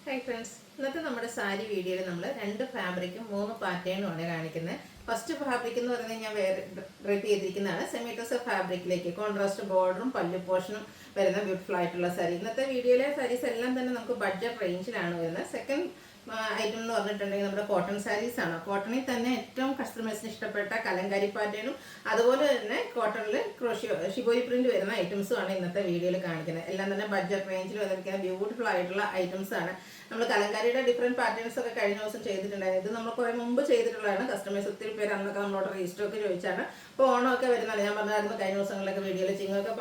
Hi friends, ഇന്നത്തെ നമ്മുടെ സാരി വീഡിയോയിൽ നമ്മൾ രണ്ട് ഫാബ്രിക്കും 3 പാറ്റേണുമാണ് കാണിക്കുന്നത്. ഫസ്റ്റ് ഫാബ്രിക് എന്ന് പറയുന്നത് ഞാൻ വേറെ ഡ്രൈപ്പ് ചെയ്തിരിക്കുന്നതാണ്. സെമി ടസർ ഫാബ്രിക്കിലേക്ക് കോൺട്രാസ്റ്റ് ബോർഡറും പല്ലു പോർഷനും വരുന്ന ബ്യൂട്ടിഫുൾ ആയിട്ടുള്ള സാരി. ഇന്നത്തെ വീഡിയോയിലെ സാരീസ് എല്ലാം തന്നെ നമുക്ക് ബഡ്ജറ്റ് റേഞ്ചിലാണ് വരുന്നത്. സെക്കൻഡ് ഐറ്റം എന്ന് പറഞ്ഞിട്ടുണ്ടെങ്കിൽ നമ്മുടെ കോട്ടൺ സാരീസ് ആണ്. കോട്ടണിൽ തന്നെ ഏറ്റവും കസ്റ്റമേഴ്സിന് ഇഷ്ടപ്പെട്ട കലങ്കാരി പാറ്റേണും അതുപോലെ തന്നെ കോട്ടണിൽ ഷിബോരി പ്രിന്റ് വരുന്ന ഐറ്റംസും ആണ് ഇന്നത്തെ വീഡിയോയിൽ കാണിക്കുന്നത്. എല്ലാം തന്നെ ബഡ്ജറ്റ് റേഞ്ചിൽ വന്നിരിക്കുന്ന ബ്യൂട്ടിഫുൾ ആയിട്ടുള്ള ഐറ്റംസ് ആണ്. നമ്മൾ കലങ്കാരിയുടെ ഡിഫറെന്റ് പാറ്റേൺസ് ഒക്കെ കഴിഞ്ഞ ദിവസം ചെയ്തിട്ടുണ്ടായിരുന്നു. ഇത് നമ്മൾ കുറെ മുമ്പ് ചെയ്തിട്ടുള്ളതാണ്. കസ്റ്റമേഴ്സ് ഒത്തിരി പേര് അന്നൊക്കെ നമ്മളോട് റീസ്റ്റോക്ക് ചോദിച്ചാണ്. അപ്പോൾ ഓണമൊക്കെ വരുന്നതാണ്. ഞാൻ പറഞ്ഞായിരുന്നു കഴിഞ്ഞ ദിവസങ്ങളിലൊക്കെ വീഡിയോയിൽ ചിങ്ങൊക്കെ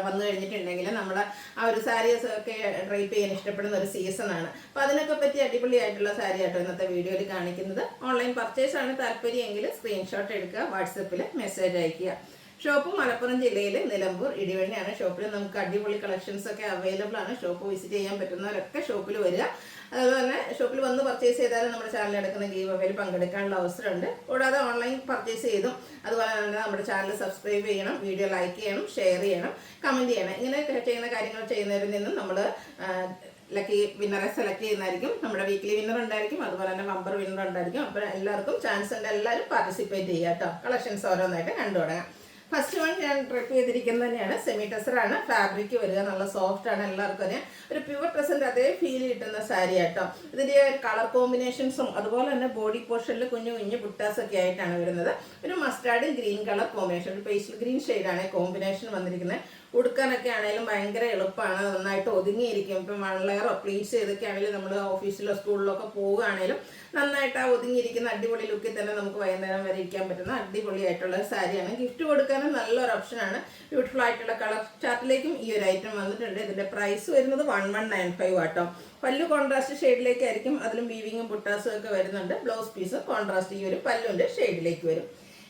വന്നു കഴിഞ്ഞിട്ടുണ്ടെങ്കിൽ നമ്മൾ ആ ഒരു സാരീസ് ഒക്കെ ഡ്രൈപ്പ് ചെയ്യാൻ ഇഷ്ടപ്പെടുന്ന ഒരു സീസണാണ്. അപ്പോൾ അതിനൊക്കെ പറ്റി അടിപൊളിയായിട്ടുള്ള സാരി ആട്ടോ ഇന്നത്തെ വീഡിയോയിൽ കാണിക്കുന്നത്. ഓൺലൈൻ പർച്ചേസ് ആണ് താല്പര്യമെങ്കിൽ സ്ക്രീൻഷോട്ട് എടുക്കുക, വാട്സപ്പിൽ മെസ്സേജ് അയക്കുക. ഷോപ്പ് മലപ്പുറം ജില്ലയിൽ നിലമ്പൂർ ഇടിവണ്ണിയാണ്. ഷോപ്പിൽ നമുക്ക് അടിപൊളി കളക്ഷൻസ് ഒക്കെ അവൈലബിൾ ആണ്. ഷോപ്പ് വിസിറ്റ് ചെയ്യാൻ പറ്റുന്നവരൊക്കെ ഷോപ്പിൽ വരിക. അതുപോലെ തന്നെ ഷോപ്പിൽ വന്ന് പർച്ചേസ് ചെയ്താലും നമ്മുടെ ചാനലിൽ നടക്കുന്ന ഗീവ് അവേയിൽ പങ്കെടുക്കാനുള്ള അവസരമുണ്ട്. കൂടാതെ ഓൺലൈൻ പർച്ചേസ് ചെയ്തും അതുപോലെ തന്നെ നമ്മുടെ ചാനൽ സബ്സ്ക്രൈബ് ചെയ്യണം, വീഡിയോ ലൈക്ക് ചെയ്യണം, ഷെയർ ചെയ്യണം, കമൻറ്റ് ചെയ്യണം. ഇങ്ങനെ ചെയ്യുന്ന കാര്യങ്ങൾ ചെയ്യുന്നതിൽ നിന്നും നമ്മൾ ലക്കി വിന്നറെ സെലക്ട് ചെയ്യുന്നതായിരിക്കും. നമ്മുടെ വീക്ക്ലി വിന്നർ ഉണ്ടായിരിക്കും, അതുപോലെ തന്നെ ബമ്പർ വിന്നർ ഉണ്ടായിരിക്കും. അപ്പോൾ എല്ലാവർക്കും ചാൻസ് ഉണ്ട്. എല്ലാവരും പാർട്ടിസിപ്പേറ്റ് ചെയ്യുക കേട്ടോ. കളക്ഷൻസ് ഓരോന്നായിട്ട് കണ്ടു തുടങ്ങാം. ഫസ്റ്റ് വൺ ഞാൻ ഡ്രൈപ്പ് ചെയ്തിരിക്കുന്നത് തന്നെയാണ്. സെമി ടെസറാണ്. ഫാബ്രിക് വരിക നല്ല സോഫ്റ്റ് ആണ്. എല്ലാവർക്കും അറിയാം, ഒരു പ്യുവർ ടെസറിന്റെ അതേ ഫീൽ കിട്ടുന്ന സാരി ആട്ടോ. ഇതിന്റെ കളർ കോമ്പിനേഷൻസും അതുപോലെ തന്നെ ബോഡി പോർഷനിൽ കുഞ്ഞു കുഞ്ഞു ബുട്ടാസ് ഒക്കെ ആയിട്ടാണ് വരുന്നത്. ഒരു മസ്റ്റാർഡ് ഗ്രീൻ കളർ കോമ്പിനേഷൻ, ഒരു പേസ്റ്റൽ ഗ്രീൻ ഷെയ്ഡാണ് കോമ്പിനേഷൻ വന്നിരിക്കുന്നത്. ഉടുക്കാനൊക്കെ ആണെങ്കിലും ഭയങ്കര എളുപ്പമാണ്, നന്നായിട്ട് ഒതുങ്ങിയിരിക്കും. ഇപ്പം 1 ലെയറോ പ്ലീറ്റ്സ് ചെയ്തൊക്കെ ആണെങ്കിലും നമ്മൾ ഓഫീസിലോ സ്കൂളിലോ ഒക്കെ പോവുകയാണെങ്കിലും നന്നായിട്ട് ആ ഒതുങ്ങിയിരിക്കുന്ന അടിപൊളി ലുക്കിൽ തന്നെ നമുക്ക് വൈകുന്നേരം വരെ ഇരിക്കാൻ പറ്റുന്ന അടിപൊളിയായിട്ടുള്ള സാരിയാണ്. ഗിഫ്റ്റ് കൊടുക്കാനും നല്ലൊരു ഓപ്ഷനാണ്. ബ്യൂട്ടിഫുൾ ആയിട്ടുള്ള കളർ ചാർട്ടിലേക്കും ഈ ഒരു ഐറ്റം വന്നിട്ടുണ്ട്. ഇതിന്റെ പ്രൈസ് വരുന്നത് 1195 ആട്ടോ. പല്ലു കോൺട്രാസ്റ്റ് ഷെയ്ഡിലേക്കായിരിക്കും. അതിലും വീവിങ്ങും ബുട്ടാസും ഒക്കെ വരുന്നുണ്ട്. ബ്ലൗസ് പീസ് കോൺട്രാസ്റ്റ് ഈ ഒരു പല്ലുവിന്റെ ഷെയ്ഡിലേക്ക് വരും.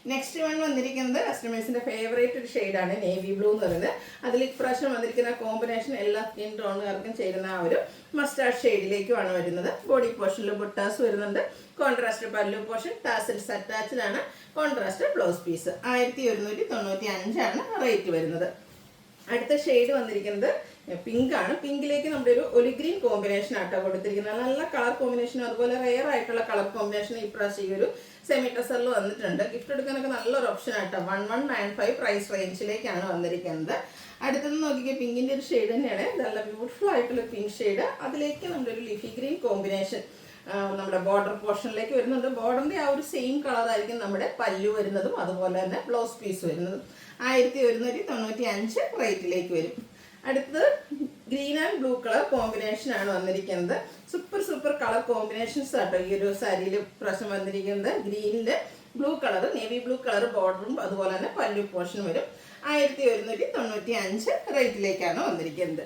നെക്സ്റ്റ് വൺ വന്നിരിക്കുന്നത് കസ്റ്റമേഴ്സിന്റെ ഫേവറേറ്റ് ഒരു ഷെയ്ഡാണ്, നേവി ബ്ലൂ എന്ന് പറയുന്നത്. അതിൽ ഇപ്രാവശ്യം വന്നിരിക്കുന്ന കോമ്പിനേഷൻ എല്ലാ സ്കിൻ ടോണുകാർക്കും ചേരുന്ന ആ ഒരു മസ്റ്റാർഡ് ഷെയ്ഡിലേക്കുമാണ് വരുന്നത്. ബോഡി പോർഷനിൽ ബുട്ടാസ് വരുന്നുണ്ട്. കോൺട്രാസ്റ്റ് പല്ലു പോർഷൻ, ടാസിൽസ് അറ്റാച്ച്ഡ് ആണ്. Contrast blouse piece. 1195 റേറ്റ് വരുന്നത്. അടുത്ത ഷെയ്ഡ് വന്നിരിക്കുന്നത് പിങ്ക് ആണ്. പിങ്കിലേക്ക് നമ്മുടെ ഒരു ഒലിഗ്രീൻ കോമ്പിനേഷൻ ആട്ടോ കൊടുത്തിരിക്കുന്നത്. നല്ല കളർ കോമ്പിനേഷനും അതുപോലെ റെയർ ആയിട്ടുള്ള കളർ കോമ്പിനേഷൻ ഇപ്രാവശ്യം ഈ ഒരു സെമി ടെസറിൽ വന്നിട്ടുണ്ട്. ഗിഫ്റ്റ് എടുക്കാനൊക്കെ നല്ലൊരു ഓപ്ഷൻ ആട്ടോ. 1195 പ്രൈസ് റേഞ്ചിലേക്കാണ് വന്നിരിക്കുന്നത്. അടുത്തത് നോക്കിക്കുക, പിങ്കിന്റെ ഒരു ഷെയ്ഡ് തന്നെയാണ്. നല്ല ബ്യൂട്ടിഫുൾ ആയിട്ടുള്ള പിങ്ക് ഷെയ്ഡ്. അതിലേക്ക് നമ്മുടെ ഒരു ലിഫി ഗ്രീൻ കോമ്പിനേഷൻ നമ്മുടെ ബോർഡർ പോർഷനിലേക്ക് വരുന്നുണ്ട്. ബോർഡറിന്റെ ആ ഒരു സെയിം കളർ ആയിരിക്കും നമ്മുടെ പല്ലു വരുന്നതും അതുപോലെ തന്നെ ബ്ലൗസ് പീസ് വരുന്നതും. 1195 റേറ്റിലേക്ക് വരും. അടുത്തത് green and blue colour combination ആണ് വന്നിരിക്കുന്നത്. സൂപ്പർ കളർ കോമ്പിനേഷൻസ് ആട്ടോ ഈ ഒരു സാരിയിൽ പ്രശ്നം വന്നിരിക്കുന്നത്. ഗ്രീനിന്റെ blue colour, navy blue colour ബോർഡറും അതുപോലെ തന്നെ പല്ലു പോർഷനും വരും. 1195 റേറ്റിലേക്കാണ് വന്നിരിക്കുന്നത്.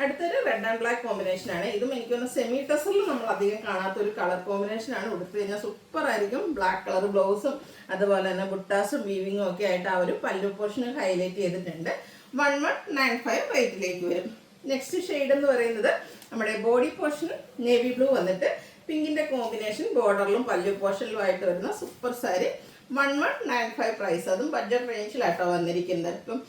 അടുത്തൊരു റെഡ് ആൻഡ് ബ്ലാക്ക് കോമ്പിനേഷൻ ആണ്. ഇതും എനിക്ക് തോന്നുന്നു സെമി ടെസറിൽ നമ്മൾ അധികം കാണാത്ത ഒരു കളർ കോമ്പിനേഷൻ ആണ്. ഉടുത്തു കഴിഞ്ഞാൽ സൂപ്പർ ആയിരിക്കും. ബ്ലാക്ക് കളർ ബ്ലൗസും അതുപോലെ തന്നെ ബുട്ടാസും വീവിങ്ങും ഒക്കെ ആയിട്ട് ആ ഒരു പല്ലു പോർഷൻ ഹൈലൈറ്റ് ചെയ്തിട്ടുണ്ട്. 1195 റേറ്റിലേക്ക് വരും. നെക്സ്റ്റ് ഷെയ്ഡ് എന്ന് പറയുന്നത് നമ്മുടെ ബോഡി പോർഷൻ നേവി ബ്ലൂ വന്നിട്ട് പിങ്കിന്റെ കോമ്പിനേഷൻ ബോർഡറിലും പല്ലു പോർഷനിലും ആയിട്ട് വരുന്ന സൂപ്പർ സാരി. 1195 പ്രൈസ്. അതും ബഡ്ജറ്റ് റേഞ്ചിലാട്ടോ വന്നിരിക്കുന്നത്. ഇപ്പം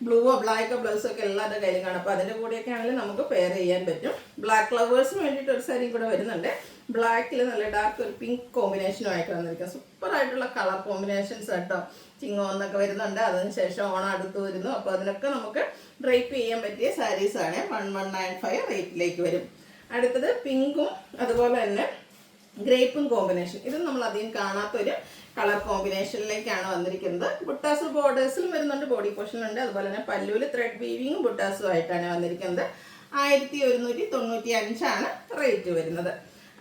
ബ്ലൂവോ ബ്ലാക്കോ ബ്ലൗസോ ഒക്കെ എല്ലാവരുടെ കയ്യിലും കാണും. അപ്പോൾ അതിൻ്റെ കൂടെയൊക്കെ ആണെങ്കിലും നമുക്ക് പെയർ ചെയ്യാൻ പറ്റും. ബ്ലാക്ക് ലവേഴ്സിന് വേണ്ടിയിട്ട് ഒരു സാരിയും കൂടെ വരുന്നുണ്ട്. ബ്ലാക്കിൽ നല്ല ഡാർക്ക് ഒരു പിങ്ക് കോമ്പിനേഷനുമായിട്ട് വന്നിരിക്കുന്നത്. സൂപ്പർ ആയിട്ടുള്ള കളർ കോമ്പിനേഷൻസ് കേട്ടോ. ചിങ്ങോ എന്നൊക്കെ വരുന്നുണ്ട്. അതിനുശേഷം ഓണം അടുത്ത് വരുന്നു. അപ്പോൾ അതിനൊക്കെ നമുക്ക് ഡ്രൈപ്പ് ചെയ്യാൻ പറ്റിയ സാരീസാണ്. 1195 റേറ്റിലേക്ക് വരും. അടുത്തത് പിങ്കും അതുപോലെ തന്നെ ഗ്രേപ്പും കോമ്പിനേഷൻ. ഇതും നമ്മൾ അധികം കാണാത്തൊരു കളർ കോമ്പിനേഷനിലേക്കാണ് വന്നിരിക്കുന്നത്. ബുട്ടാസ് ബോർഡേഴ്സിലും വരുന്നുണ്ട്, ബോഡി പോർഷനിലുണ്ട്. അതുപോലെ തന്നെ പല്ലുവിൽ ത്രെഡ് വീവിങ്ങും ബുട്ടാസും ആയിട്ടാണ് വന്നിരിക്കുന്നത്. 1195 റേറ്റ് വരുന്നത്.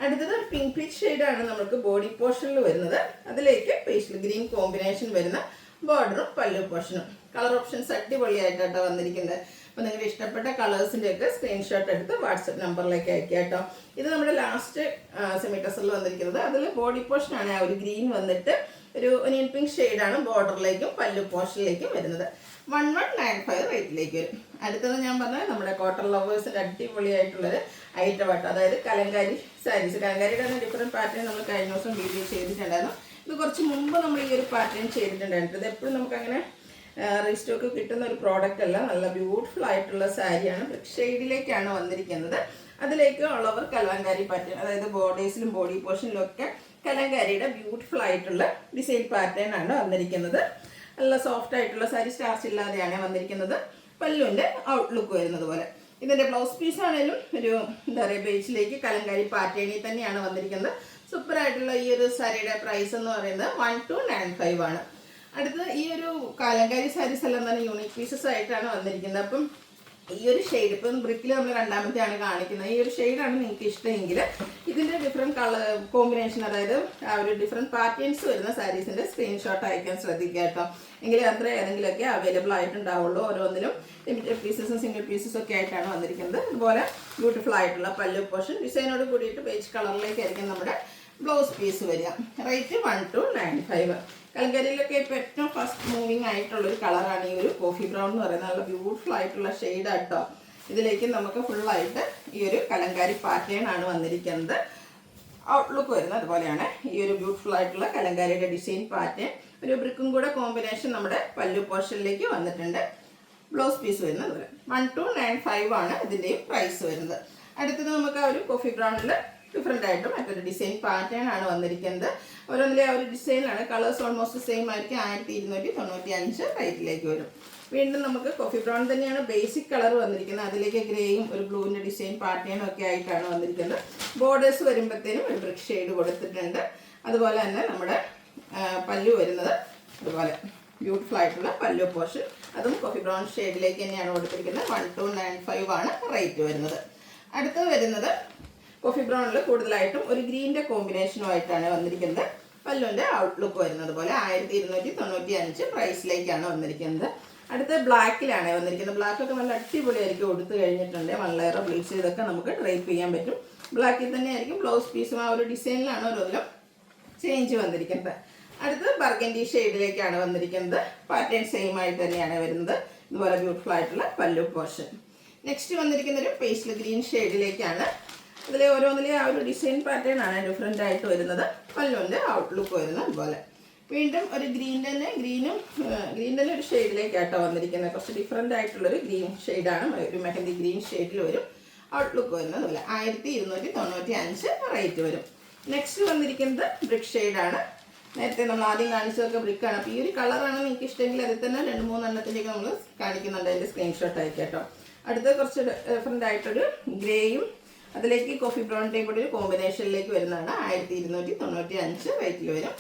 അടുത്തത് പിങ്ക് പീച്ച് ഷെയ്ഡാണ് നമുക്ക് ബോഡി പോർഷനിൽ വരുന്നത്. അതിലേക്ക് പേസ്റ്റൽ ഗ്രീൻ കോമ്പിനേഷൻ വരുന്ന ബോർഡറും പല്ലു പോർഷനും. കളർ ഓപ്ഷൻസ് അടിപൊളിയായിട്ടാണ് വന്നിരിക്കുന്നത്. അപ്പോൾ നിങ്ങളുടെ ഇഷ്ടപ്പെട്ട കളേഴ്സിൻ്റെ ഒക്കെ സ്ക്രീൻഷോട്ട് എടുത്ത് വാട്സപ്പ് നമ്പറിലേക്ക് അയക്കുക കേട്ടോ. ഇത് നമ്മുടെ ലാസ്റ്റ് സെമി ടെസറിൽ വന്നിരിക്കുന്നത്. അതിൽ ബോഡി പോർഷനാണ് ആ ഒരു ഗ്രീൻ വന്നിട്ട് ഒരു ഒനിയൻ പിങ്ക് ഷെയ്ഡാണ് ബോർഡറിലേക്കും പല്ലു പോർഷനിലേക്കും വരുന്നത്. 1195 റേറ്റിലേക്ക് വരും. അടുത്തത് ഞാൻ പറഞ്ഞത് നമ്മുടെ കോട്ടൺ ലവേഴ്സിൻ്റെ അടിപൊളിയായിട്ടുള്ളൊരു ഐറ്റം ആട്ടോ. അതായത് കലങ്കാരി സാരീസ്. കലങ്കാരിയുടെ തന്നെ ഡിഫറെൻറ്റ് പാറ്റേൺ നമ്മൾ കഴിഞ്ഞ ദിവസം വീഡിയോ ചെയ്തിട്ടുണ്ടായിരുന്നു. ഇത് കുറച്ച് മുമ്പ് നമ്മൾ ഈ ഒരു പാറ്റേൺ ചെയ്തിട്ടുണ്ടായിരുന്നു. ഇത് എപ്പോഴും നമുക്കങ്ങനെ റീസ്റ്റോക്ക് കിട്ടുന്ന ഒരു പ്രോഡക്റ്റ് അല്ല, നല്ല ബ്യൂട്ടിഫുൾ ആയിട്ടുള്ള സാരിയാണ്. ബ്രിക്ക് ഷെയ്ഡിലേക്കാണ് വന്നിരിക്കുന്നത്. അതിലേക്ക് ഉള്ളവർ കലങ്കാരി പാറ്റേൺ, അതായത് ബോർഡേഴ്സിലും ബോഡി പോർഷനിലും ഒക്കെ കലങ്കാരിയുടെ ബ്യൂട്ടിഫുൾ ആയിട്ടുള്ള ഡിസൈൻ പാറ്റേൺ ആണ് വന്നിരിക്കുന്നത്. നല്ല സോഫ്റ്റ് ആയിട്ടുള്ള സാരി, സ്റ്റാർച്ച് ഇല്ലാതെയാണ് വന്നിരിക്കുന്നത്. പല്ലുവിൻ്റെ ഔട്ട്ലുക്ക് വരുന്നത് പോലെ. ഇതിൻ്റെ ബ്ലൗസ് പീസ് ആണെങ്കിലും ഒരു എന്താ പറയുക ബേസിലേക്ക് കലങ്കാരി പാറ്റേണിൽ തന്നെയാണ് വന്നിരിക്കുന്നത്. സൂപ്പറായിട്ടുള്ള ഈ ഒരു സാരിയുടെ പ്രൈസ് എന്ന് പറയുന്നത് 1295 ആണ്. അടുത്ത് ഈ ഒരു കലങ്കാരി സാരീസ് എല്ലാം തന്നെ യൂണിക് പീസസ് ആയിട്ടാണ് വന്നിരിക്കുന്നത്. അപ്പം ഈ ഒരു ഷെയ്ഡ് ഇപ്പം ബ്രിക്കിൽ നമ്മൾ രണ്ടാമത്തെയാണ് കാണിക്കുന്നത്. ഈ ഒരു ഷെയ്ഡാണ് നിങ്ങൾക്ക് ഇഷ്ടമെങ്കിൽ ഇതിൻ്റെ ഡിഫറെൻറ്റ് കളർ കോമ്പിനേഷൻ, അതായത് ആ ഒരു ഡിഫറെൻറ്റ് പാറ്റേൺസ് വരുന്ന സാരീസിൻ്റെ സ്ക്രീൻഷോട്ട് അയക്കാൻ ശ്രദ്ധിക്കുക കേട്ടോ. എങ്കിൽ അത്ര ഏതെങ്കിലുമൊക്കെ അവൈലബിൾ ആയിട്ടുണ്ടാവുള്ളൂ. ഓരോന്നിലും ലിമിറ്റഡ് പീസസും സിംഗിൾ പീസസും ഒക്കെ ആയിട്ടാണ് വന്നിരിക്കുന്നത്. അതുപോലെ ബ്യൂട്ടിഫുൾ ആയിട്ടുള്ള പല്ലു പോർഷൻ ഡിസൈനോട് കൂടിയിട്ട് ബേജ് കളറിലേക്കായിരിക്കും നമ്മുടെ ബ്ലൗസ് പീസ് വരിക. റേറ്റ് 1295. കലങ്കരിയിലൊക്കെ ഇപ്പോൾ ഏറ്റവും ഫസ്റ്റ് മൂവിങ് ആയിട്ടുള്ളൊരു കളറാണ് ഈ ഒരു കോഫി ബ്രൗൺ എന്ന് പറയുന്നത്. നല്ല ബ്യൂട്ടിഫുൾ ആയിട്ടുള്ള ഷെയ്ഡ് ആട്ടോ. ഇതിലേക്ക് നമുക്ക് ഫുള്ളായിട്ട് ഈ ഒരു കലങ്കാരി പാറ്റേൺ ആണ് വന്നിരിക്കുന്നത്. ഔട്ട്ലുക്ക് വരുന്നത് അതുപോലെയാണ്. ഈ ഒരു ബ്യൂട്ടിഫുൾ ആയിട്ടുള്ള കലങ്കാരിയുടെ ഡിസൈൻ പാറ്റേൺ ഒരു ബ്രിക്കും കൂടെ കോമ്പിനേഷൻ നമ്മുടെ പല്ലു പോർഷനിലേക്ക് വന്നിട്ടുണ്ട്. ബ്ലൗസ് പീസ് വരുന്നത് അതുപോലെ 1295 ആണ് ഇതിൻ്റെയും പ്രൈസ് വരുന്നത്. അടുത്തത് നമുക്ക് ആ ഒരു കോഫി ബ്രൗണിൽ ഡിഫറെൻ്റ് ആയിട്ട് മറ്റൊരു ഡിസൈൻ പാറ്റേൺ ആണ് വന്നിരിക്കുന്നത്. ഓരോന്നിലെ ആ ഒരു ഡിസൈനാണ്. കളേഴ്സ് ഓൾമോസ്റ്റ് സെയിം ആയിരിക്കും. 1295 റേറ്റിലേക്ക് വരും. വീണ്ടും നമുക്ക് കോഫി ബ്രൗൺ തന്നെയാണ് ബേസിക് കളർ വന്നിരിക്കുന്നത്. അതിലേക്ക് ഗ്രേയും ഒരു ബ്ലൂവിൻ്റെ ഡിസൈൻ പാറ്റേണും ഒക്കെ ആയിട്ടാണ് വന്നിരിക്കുന്നത്. ബോർഡേഴ്സ് വരുമ്പോഴത്തേനും ഒരു ബ്രിക്ക് ഷെയ്ഡ് കൊടുത്തിട്ടുണ്ട്. അതുപോലെ തന്നെ നമ്മുടെ പല്ലു വരുന്നത് അതുപോലെ ബ്യൂട്ടിഫുൾ ആയിട്ടുള്ള പല്ലു പോർഷൻ, അതും കോഫി ബ്രൗൺ ഷെയ്ഡിലേക്ക് തന്നെയാണ് കൊടുത്തിരിക്കുന്നത്. 1295 ആണ് റേറ്റ് വരുന്നത്. അടുത്തത് വരുന്നത് കോഫി ബ്രൗണിൽ കൂടുതലായിട്ടും ഒരു ഗ്രീൻ്റെ കോമ്പിനേഷനുമായിട്ടാണ് വന്നിരിക്കുന്നത്. പല്ലുവിൻ്റെ ഔട്ട്ലുക്ക് വരുന്നത് പോലെ 1295 പ്രൈസിലേക്കാണ് വന്നിരിക്കുന്നത്. അടുത്ത ബ്ലാക്കിലാണ് വന്നിരിക്കുന്നത്. ബ്ലാക്കൊക്കെ നല്ല അടിപൊളിയായിരിക്കും. കൊടുത്തു കഴിഞ്ഞിട്ടുണ്ട് വൺ ലെയർ ബ്ലീച്ച് ചെയ്തൊക്കെ നമുക്ക് ഡ്രൈപ്പ് ചെയ്യാൻ പറ്റും. ബ്ലാക്കിൽ തന്നെ ആയിരിക്കും ബ്ലൗസ് പീസും. ആ ഒരു ഡിസൈനിലാണ് ഓരോന്നിലും ചേഞ്ച് വന്നിരിക്കുന്നത്. അടുത്ത് ബർഗൻഡി ഷെയ്ഡിലേക്കാണ് വന്നിരിക്കുന്നത്. പാറ്റേൺ സെയിം ആയിട്ട് തന്നെയാണ് വരുന്നത്. ഇതുപോലെ ബ്യൂട്ടിഫുൾ ആയിട്ടുള്ള പല്ലു പോർഷൻ. നെക്സ്റ്റ് വന്നിരിക്കുന്ന ഒരു പേസ്റ്റൽ ഗ്രീൻ ഷെയ്ഡിലേക്കാണ്. അതിൽ ഓരോന്നിലെ ആ ഒരു ഡിസൈൻ പാറ്റേൺ ആണ് ഡിഫറെൻ്റ് ആയിട്ട് വരുന്നത്. പല്ലുവിൻ്റെ ഔട്ട്ലുക്ക് വരുന്നത് അതുപോലെ. വീണ്ടും ഒരു ഗ്രീൻ തന്നെ ഒരു ഷെയ്ഡിലേക്കാട്ടോ വന്നിരിക്കുന്നത്. കുറച്ച് ഡിഫറെൻ്റ് ആയിട്ടുള്ളൊരു ഗ്രീൻ ഷെയ്ഡാണ്. ഒരു മെഹന്തി ഗ്രീൻ ഷെയ്ഡിൽ വരും. ഔട്ട്ലുക്ക് വരുന്നത് അതുപോലെ 1295 റേറ്റ് വരും. നെക്സ്റ്റ് വന്നിരിക്കുന്നത് ബ്രിക്ക് ഷെയ്ഡാണ്. നേരത്തെ നമ്മൾ ആദ്യം കാണിച്ചതൊക്കെ ബ്രിക്കാണ്. അപ്പോൾ ഈ ഒരു കളറാണ് നിങ്ങൾക്ക് ഇഷ്ടമെങ്കിൽ അതിൽ തന്നെ 2-3 എണ്ണത്തിലേക്ക് നമ്മൾ കാണിക്കുന്നുണ്ട്. അതിൻ്റെ സ്ക്രീൻഷോട്ട് അയക്കാം. അടുത്ത കുറച്ച് ഡിഫറെൻ്റ് ആയിട്ടൊരു ഗ്രേയും അതിലേക്ക് കോഫി ബ്രൗണിൻ്റെയും കൂടി ഒരു കോമ്പിനേഷനിലേക്ക് വരുന്നതാണ്. 1295 റേറ്റിൽ വരും.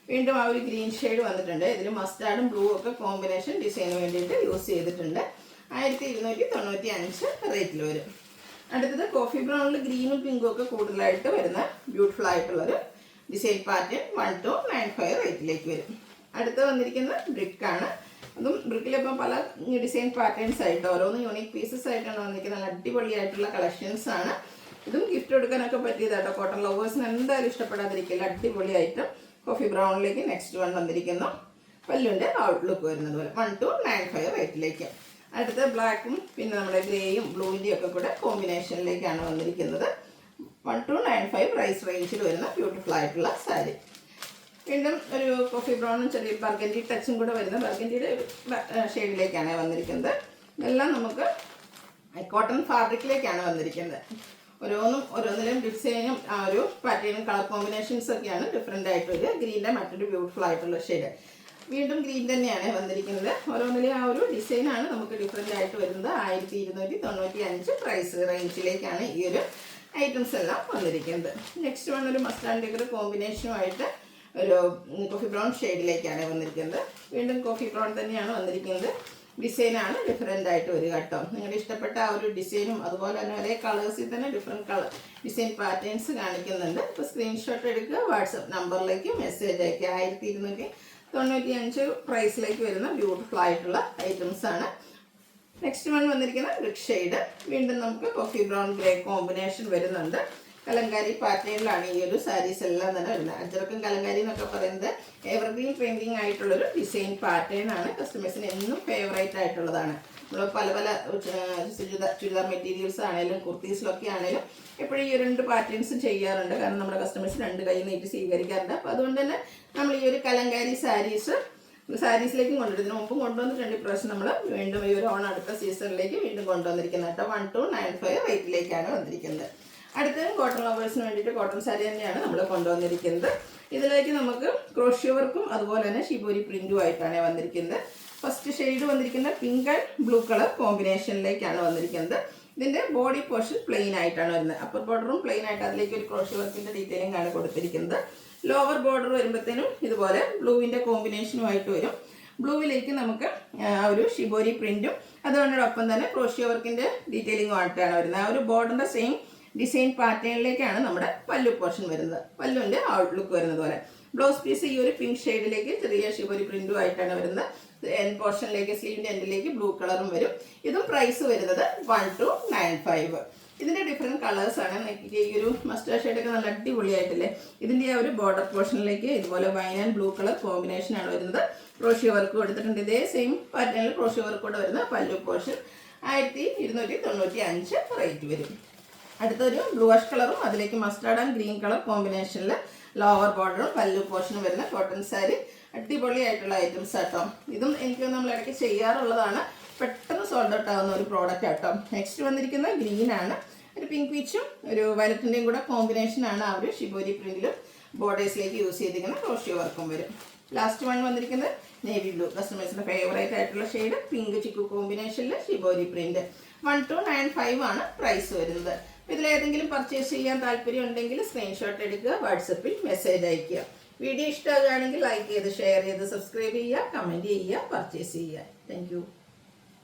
വീണ്ടും ആ ഒരു ഗ്രീൻ ഷെയ്ഡ് വന്നിട്ടുണ്ട്. ഇതിൽ മസ്റ്റാർഡും ബ്ലൂ ഒക്കെ കോമ്പിനേഷൻ ഡിസൈന് വേണ്ടിയിട്ട് യൂസ് ചെയ്തിട്ടുണ്ട്. 1295 റേറ്റിൽ വരും. അടുത്തത് കോഫി ബ്രൗണിൽ ഗ്രീനും പിങ്കും ഒക്കെ കൂടുതലായിട്ട് വരുന്ന ബ്യൂട്ടിഫുൾ ആയിട്ടുള്ളൊരു ഡിസൈൻ പാറ്റേൺ 1295 റേറ്റിലേക്ക് വരും. അടുത്ത് വന്നിരിക്കുന്നത് ബ്രിക്കാണ്. അതും ബ്രിക്കിലിപ്പം പല ഡിസൈൻ പാറ്റേൺസ് ആയിട്ട് ഓരോന്ന് യൂണിക് പീസസ് ആയിട്ടാണ് വന്നിരിക്കുന്നത്. നല്ല അടിപൊളിയായിട്ടുള്ള കളക്ഷൻസ് ആണ്. ഇതും ഗിഫ്റ്റ് കൊടുക്കാനൊക്കെ പറ്റിയതാട്ടോ. കോട്ടൺ ലവേഴ്സിന് എന്തായാലും ഇഷ്ടപ്പെടാതിരിക്കില്ല. അടിപൊളിയായിട്ട് കോഫി ബ്രൗണിലേക്ക് നെക്സ്റ്റ് വൺ വന്നിരിക്കുന്നു. പല്ലുവിൻ്റെ ഔട്ട്ലുക്ക് വരുന്നത് പോലെ 1295 റേറ്റിലേക്ക്. അടുത്ത ബ്ലാക്കും പിന്നെ നമ്മുടെ ഗ്രേയും ബ്ലൂവിൻ്റെയും ഒക്കെ കൂടെ കോമ്പിനേഷനിലേക്കാണ് വന്നിരിക്കുന്നത്. 1295 പ്രൈസ് റേഞ്ചിൽ വരുന്ന ബ്യൂട്ടിഫുൾ ആയിട്ടുള്ള സാരി. വീണ്ടും ഒരു കോഫി ബ്രൗണും ചെറിയ ബർഗൻഡി ടച്ചും കൂടെ വരുന്ന ബർഗൻഡിയുടെ ഷെയ്ഡിലേക്കാണ് വന്നിരിക്കുന്നത്. ഇതെല്ലാം നമുക്ക് കോട്ടൺ ഫാബ്രിക്കിലേക്കാണ് വന്നിരിക്കുന്നത്. ഓരോന്നിലും ഡിസൈനും ആ ഒരു പാറ്റേണും കളർ കോമ്പിനേഷൻസ് ഒക്കെയാണ് ഡിഫറെൻ്റ് ആയിട്ട് വരിക. ഗ്രീൻ്റെ മറ്റൊരു ബ്യൂട്ടിഫുൾ ആയിട്ടുള്ള ഷെയ്ഡ്. വീണ്ടും ഗ്രീൻ തന്നെയാണ് വന്നിരിക്കുന്നത്. ഓരോന്നിലെ ആ ഒരു ഡിസൈനാണ് നമുക്ക് ഡിഫറെൻ്റ് ആയിട്ട് വരുന്നത്. 1295 പ്രൈസ് റേഞ്ചിലേക്കാണ് ഈ ഒരു ഐറ്റംസ് എല്ലാം വന്നിരിക്കുന്നത്. നെക്സ്റ്റ് വൺ ഒരു മസ്റ്റാർഡിൻ്റെ ഒരു കോമ്പിനേഷനുമായിട്ട് ഒരു കോഫി ബ്രൗൺ ഷെയ്ഡിലേക്കാണ് വന്നിരിക്കുന്നത്. വീണ്ടും കോഫി ബ്രൗൺ തന്നെയാണ് വന്നിരിക്കുന്നത്. ഡിസൈനാണ് ഡിഫറെൻ്റ് ആയിട്ട് വരിക കേട്ടോ. നിങ്ങളുടെ ഇഷ്ടപ്പെട്ട ആ ഒരു ഡിസൈനും അതുപോലെ തന്നെ ഒരേ കളേഴ്സിൽ തന്നെ ഡിഫറെൻറ്റ് കളർ ഡിസൈൻ പാറ്റേൺസ് കാണിക്കുന്നുണ്ട്. ഇപ്പോൾ സ്ക്രീൻഷോട്ട് എടുക്കുക, വാട്സപ്പ് നമ്പറിലേക്ക് മെസ്സേജ് അയക്കുക. 1295 പ്രൈസിലേക്ക് വരുന്ന ബ്യൂട്ടിഫുൾ ആയിട്ടുള്ള ഐറ്റംസ് ആണ്. നെക്സ്റ്റ് വൺ വന്നിരിക്കുന്ന ബ്രിക്ക് ഷെയ്ഡ്. വീണ്ടും നമുക്ക് കോഫി ബ്രൗൺ ഗ്രേ കോമ്പിനേഷൻ വരുന്നുണ്ട്. കലങ്കാരി പാറ്റേണിലാണ് ഈ ഒരു സാരീസ് എല്ലാം തന്നെ വരുന്നത്. അജറക്കും കലങ്കാരി എന്നൊക്കെ പറയുന്നത് എവർഗ്രീൻ പെയിൻറ്റിങ് ആയിട്ടുള്ളൊരു ഡിസൈൻ പാറ്റേൺ ആണ്. കസ്റ്റമേഴ്സിന് എന്നും ഫേവറേറ്റ് ആയിട്ടുള്ളതാണ്. നമ്മൾ പല ചുരിദാർ മെറ്റീരിയൽസ് ആണെങ്കിലും കുർത്തീസിലൊക്കെ ആണെങ്കിലും എപ്പോഴും ഈ 2 പാറ്റേൺസും ചെയ്യാറുണ്ട്. കാരണം നമ്മുടെ കസ്റ്റമേഴ്സ് 2 കൈ നീട്ടി സ്വീകരിക്കാറുണ്ട്. അപ്പോൾ അതുകൊണ്ട് തന്നെ നമ്മൾ ഈ ഒരു കലങ്കാരി സാരീസ് സാരീസിലേക്കും കൊണ്ടുവരുന്നതിന് മുമ്പും കൊണ്ടുവന്നിട്ടുണ്ട്. ഇപ്രാവശ്യം നമ്മൾ വീണ്ടും ഈ ഒരു അടുത്ത സീസണിലേക്ക് വീണ്ടും കൊണ്ടുവന്നിരിക്കുന്നത് കേട്ടോ. 1295 റേറ്റിലേക്കാണ് വന്നിരിക്കുന്നത്. അടുത്തത് കോട്ടൺ ലവേഴ്സിന് വേണ്ടിയിട്ട് കോട്ടൺ സാരി തന്നെയാണ് നമ്മൾ കൊണ്ടുവന്നിരിക്കുന്നത്. ഇതിലേക്ക് നമുക്ക് ക്രോഷ്യോ വർക്കും അതുപോലെ തന്നെ ഷിബോരി പ്രിന്റും ആയിട്ടാണ് വന്നിരിക്കുന്നത്. ഫസ്റ്റ് ഷെയ്ഡ് വന്നിരിക്കുന്നത് പിങ്ക് ആൻഡ് ബ്ലൂ കളർ കോമ്പിനേഷനിലേക്കാണ് വന്നിരിക്കുന്നത്. ഇതിൻ്റെ ബോഡി പോർഷൻ പ്ലെയിൻ ആയിട്ടാണ് വരുന്നത്. അപ്പർ ബോർഡറും പ്ലെയിൻ ആയിട്ട് അതിലേക്ക് ഒരു ക്രോഷ്യോ വർക്കിൻ്റെ ഡീറ്റെയിലിംഗ് ആണ് കൊടുത്തിരിക്കുന്നത്. ലോവർ ബോർഡർ വരുമ്പോഴത്തേനും ഇതുപോലെ ബ്ലൂവിൻ്റെ കോമ്പിനേഷനുമായിട്ട് വരും. ബ്ലൂവിലേക്ക് നമുക്ക് ആ ഒരു ഷിബോരി പ്രിന്റും അതുകൊണ്ടൊപ്പം തന്നെ ക്രോഷ്യോ വർക്കിൻ്റെ ഡീറ്റെയിലിംഗും ആയിട്ടാണ് വരുന്നത്. ആ ഒരു ബോർഡറിൻ്റെ സെയിം ഡിസൈൻ പാറ്റേണിലേക്കാണ് നമ്മുടെ പല്ലു പോർഷൻ വരുന്നത്. പല്ലുവിൻ്റെ ഔട്ട്ലുക്ക് വരുന്നത് പോലെ. ബ്ലൗസ് പീസ് ഈ ഒരു പിങ്ക് ഷെയ്ഡിലേക്ക് ചെറിയ ഷിബോരി പ്രിന്റും ആയിട്ടാണ് വരുന്നത്. എൻഡ് പോർഷനിലേക്ക് സ്ലീവിൻ്റെ എൻഡിലേക്ക് ബ്ലൂ കളറും വരും. ഇതും പ്രൈസ് വരുന്നത് 1295. ഇതിൻ്റെ ഡിഫറെൻറ്റ് കളേഴ്സാണ്. ഈ ഒരു മസ്റ്റാർഡ് ഷെയ്ഡൊക്കെ നല്ല അടിപൊളിയായിട്ടില്ലേ. ഇതിൻ്റെ ആ ഒരു ബോർഡർ പോർഷനിലേക്ക് ഇതുപോലെ വൈൻ ആൻഡ് ബ്ലൂ കളർ കോമ്പിനേഷനാണ് വരുന്നത്. ക്രോഷ്യോ വർക്ക് കൊടുത്തിട്ടുണ്ട്. ഇതേ സെയിം പാറ്റേണിൽ ക്രോഷ്യോ വർക്ക് കൂടെ വരുന്ന പല്ലു പോർഷൻ 1295 റേറ്റ് വരും. അടുത്തൊരു ബ്ലൂ ആഷ് കളറും അതിലേക്ക് മസ്റ്റാർഡ് ആൻഡ് ഗ്രീൻ കളർ കോമ്പിനേഷനിൽ ലോവർ ബോർഡറും പല്ലു പോർഷനും വരുന്ന കോട്ടൺ സാരി. അടിപൊളിയായിട്ടുള്ള ഐറ്റംസ് ആട്ടോ. ഇതും എനിക്ക് നമ്മൾ ഇടയ്ക്ക് ചെയ്യാറുള്ളതാണ്. പെട്ടെന്ന് സോൾഡ് ഔട്ട് ആവുന്ന ഒരു പ്രോഡക്റ്റ് ആട്ടോ. നെക്സ്റ്റ് വന്നിരിക്കുന്നത് ഗ്രീൻ ആണ്. ഒരു പിങ്ക് പീച്ചും ഒരു വയലറ്റിൻ്റെയും കൂടെ കോമ്പിനേഷനാണ് ആ ഒരു ഷിബോരി പ്രിന്റിലും ബോർഡേഴ്സിലേക്ക് യൂസ് ചെയ്തിരിക്കുന്ന ക്രോഷ്യോ വർക്കും വരും. ലാസ്റ്റ് വൺ വന്നിരിക്കുന്നത് നേവി ബ്ലൂ, കസ്റ്റമേഴ്സിൻ്റെ ഫേവറേറ്റ് ആയിട്ടുള്ള ഷെയ്ഡ്. പിങ്ക് ചിക്കു കോമ്പിനേഷനിൽ ഷിബോരി പ്രിന്റ്. 1295 ആണ് പ്രൈസ് വരുന്നത്. ഇതിലേതെങ്കിലും പർച്ചേസ് ചെയ്യാൻ താല്പര്യം ഉണ്ടെങ്കിൽ സ്ക്രീൻഷോട്ട് എടുക്കുക, വാട്സപ്പിൽ മെസ്സേജ് അയയ്ക്കുക. വീഡിയോ ഇഷ്ടമാകുകയാണെങ്കിൽ ലൈക്ക് ചെയ്ത് ഷെയർ ചെയ്ത് സബ്സ്ക്രൈബ് ചെയ്യുക, കമൻറ്റ് ചെയ്യുക, പർച്ചേസ് ചെയ്യുക. താങ്ക്